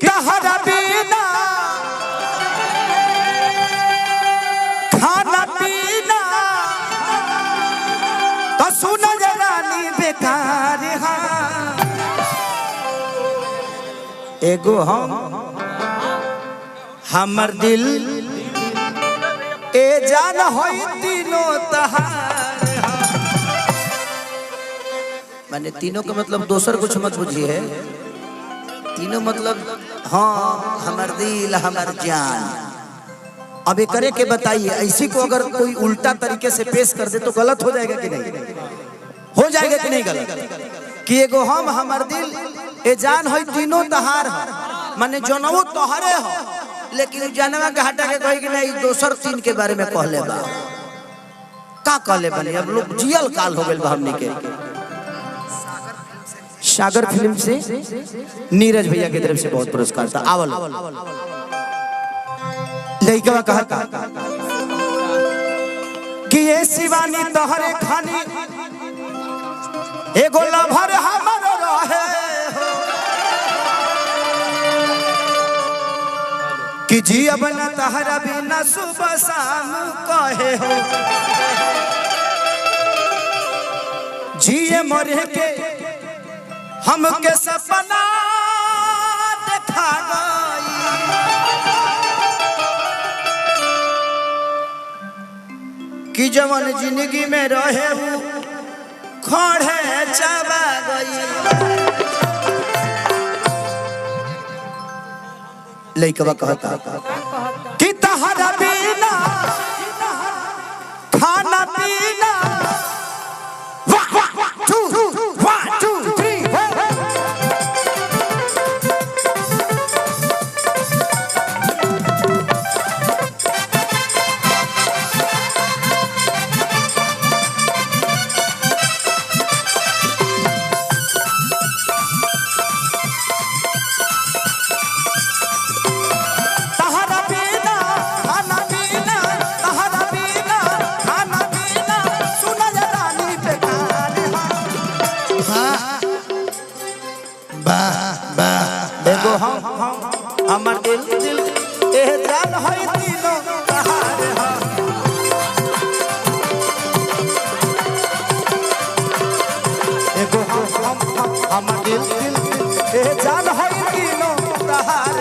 तहरा बिना खाना पीना तो सुना जरानी बेकार। एगो हमर दिल ए जान होई तीनों तहार। माने तीनों का मतलब दोसर कुछ मत बुझिए, तीनों मतलब हाँ हमर दिल हमर जान। अब एक करे के बताइए, ऐसी को अगर कोई उल्टा तरीके से पेश कर दे तो गलत हो जाएगा कि नहीं? हो जाएगा कि नहीं गलत? कि एगो हमर दिल ए जान होई तीनों तहार हो, माने जनवो तोहरे हो, लेकिन जानवा के हटा के कही कि नहीं दोसर तीन के बारे में कहले बा। का कहले बनी? अब लोग जियल काल हो गइल बा हमनी के। सागर फिल्म से नीरज भैया की तरफ से बहुत पुरस्कार था। आवल लइका कहता कि ये शिवानी तोहरे खानी एगो लभर हमर रहे कि जिया बना तहरा बिना सुबह शाम कहे हो। जिए मरे के हमके सपना देखा गई, कि जवन जिंदगी में रहे वो खड़े चबा गई। लइकवा कहता कि तहरा बिना खाना पीना। हमर दिल दिल ए जान होई तीनों तहार। एगो हमर दिल दिल ए जान होई तीनों तहार।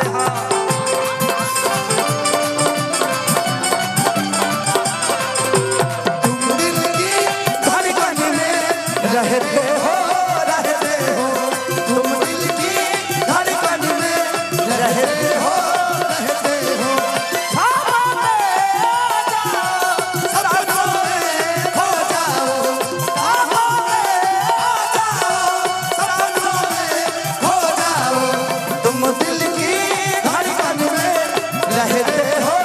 तुम दिल की धड़कन में रहते हो, रहते हो। तुम दिल की धड़कन में रहते हो, रहते हो। ख्वाबों में आ जाओ, सपनों में खो जाओ। ख्वाबों में आ जाओ, सपनों में खो जाओ। तुम दिल की धड़कन में रहते हो,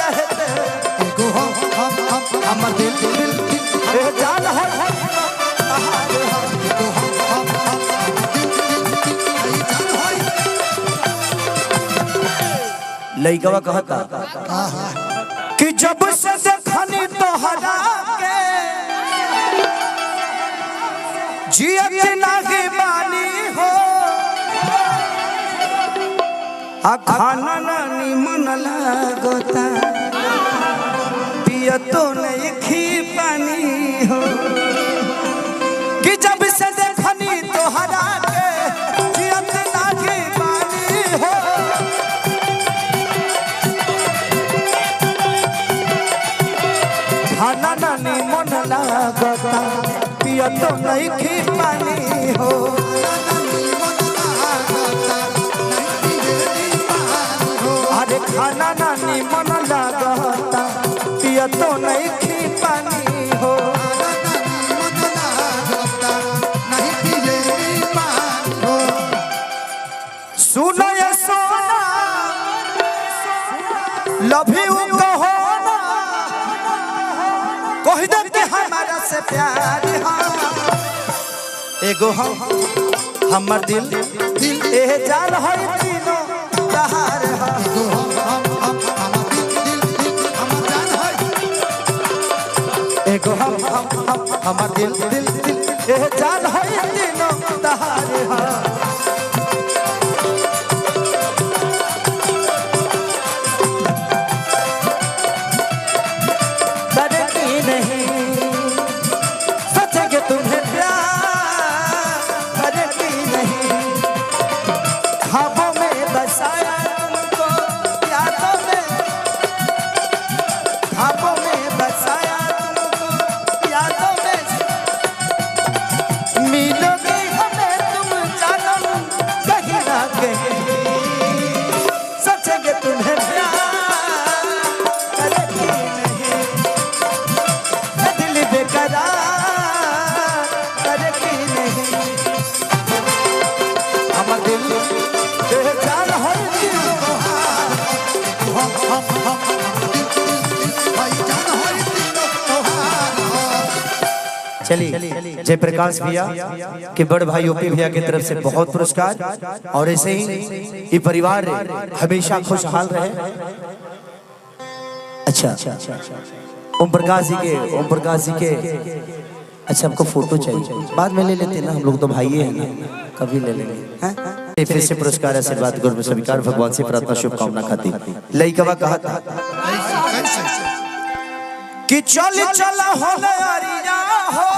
रहते हो। एगो हम दिल दिल ए जान हो लइकवा कहता कि जब से देखनी तोहरा के जियत नाही बानी हो। आ खाना नहीं मन लागता, पियतो नहीं खी पानी हो। कि जब से देखनी तोहरा के जियत नाही बानी हो। खाना नहीं मन लागता, पियतो नहीं खी पानी हो। अरे खाना नहीं मन लागता, पियतो नहीं खी पानी हो। सुनो ये सोना लव यू कहो ना, कह दो कि हमारा से प्यार। एगो हमर दिल दिल ए जान होई तीनों तहार। एगो एगो हमर दिल दिल दिल ए जान होई तीनों तहार। ए जान हो तीनों तोहार चलिए जयप्रकाश भैया के बड़ भाई ओपी भैया की तरफ से बहुत पुरस्कार और ऐसे ही ये परिवार हमेशा खुशहाल रहे। अच्छा ओम प्रकाश जी के अच्छा हमको फोटो चाहिए, बाद में ले लेते ना, हम लोग तो भाई हैं ना, कभी ले लेंगे। फिर से पुरस्कार आशीर्वाद गुरु स्वीकार भगवान से प्रार्थना शुभकामना खाती। लइकवा कहा था कि चल चल हो अरिया हो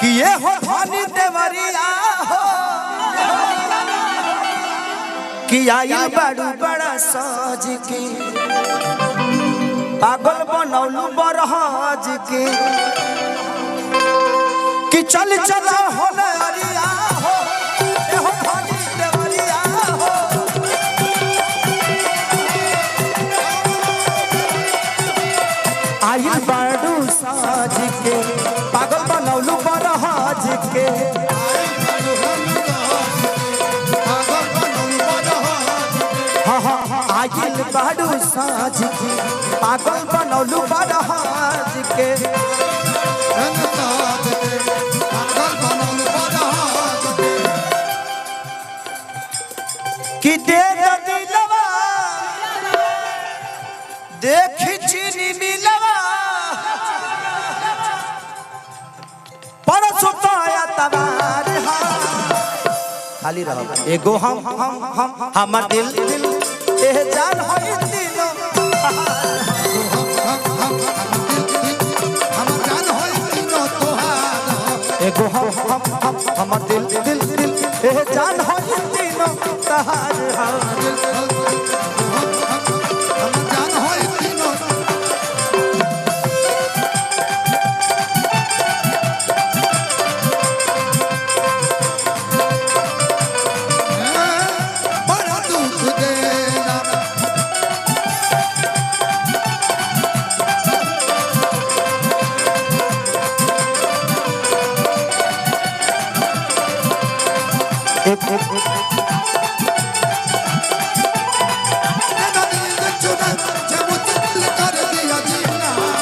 कि ये हो धानी देवरिया हो कि आया बड़ू बड़ा साज के पागल बनौलू बरहाज के कि चल चला हो अरिया हो ये हो धानी देवरिया हो आया बड़ू साज के पागल बनौलू बरहाज के आगिल बाडू साज के पागल बनौलू बरहाज के कि दे दिलवा देख चीनी मिलवा परसुताया तबार खाली रहो एगो हम दिल ए जान हो तीनों हम जान हो तीनों तोहार एगो हम दिल ए जान हो तीनों तोहार हम जान हो तीनों बड़ा दुख देना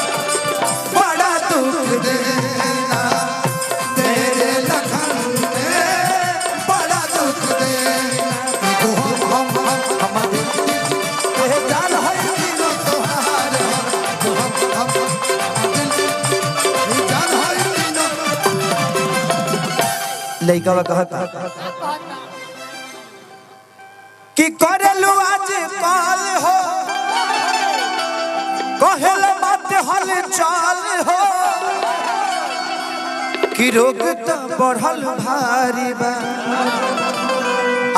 बड़ा दुख देना तेरे लखन ने बड़ा दुख देना हम जान हो तीनों तोहार हम जान हो तीनों लइका कहा कि करलू आज काल हो कहल बात हल चाल हो कि रोग तो बढ़ल भारी बा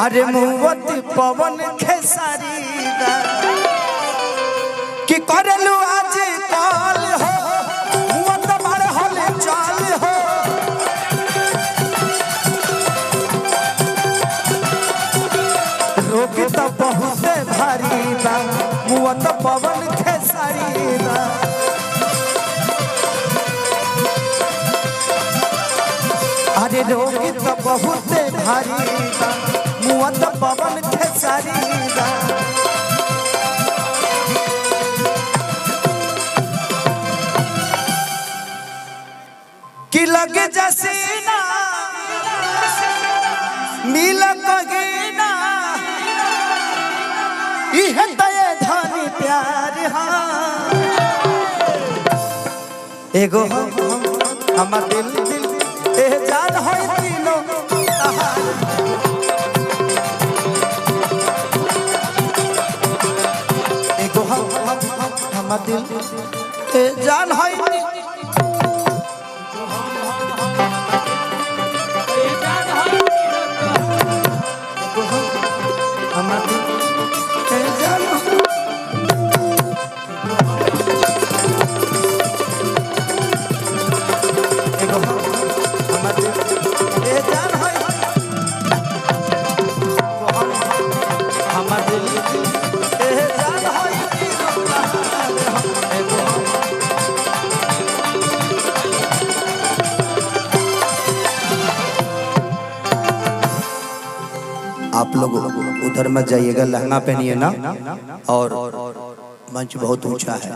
अरे मुवत पवन खेसारी बा कि करलू आज काल हो मुवत बढ़ल चाल हो रोग तो बहुत भारी बा मुआ तो पवन खेसारी बा अरे रोग तो बहुत भारी बा मुआ तो पवन खेसारी बा कि लगे जसीना मिल कगीना इहे दये धानी प्यार एगो हम दिल ए जान हो तीनों तोहार एगो हम दिल ए जान हो आप लोग उधर मत जाइएगा, लहंगा पहनिए ना, और मंच बहुत ऊंचा है।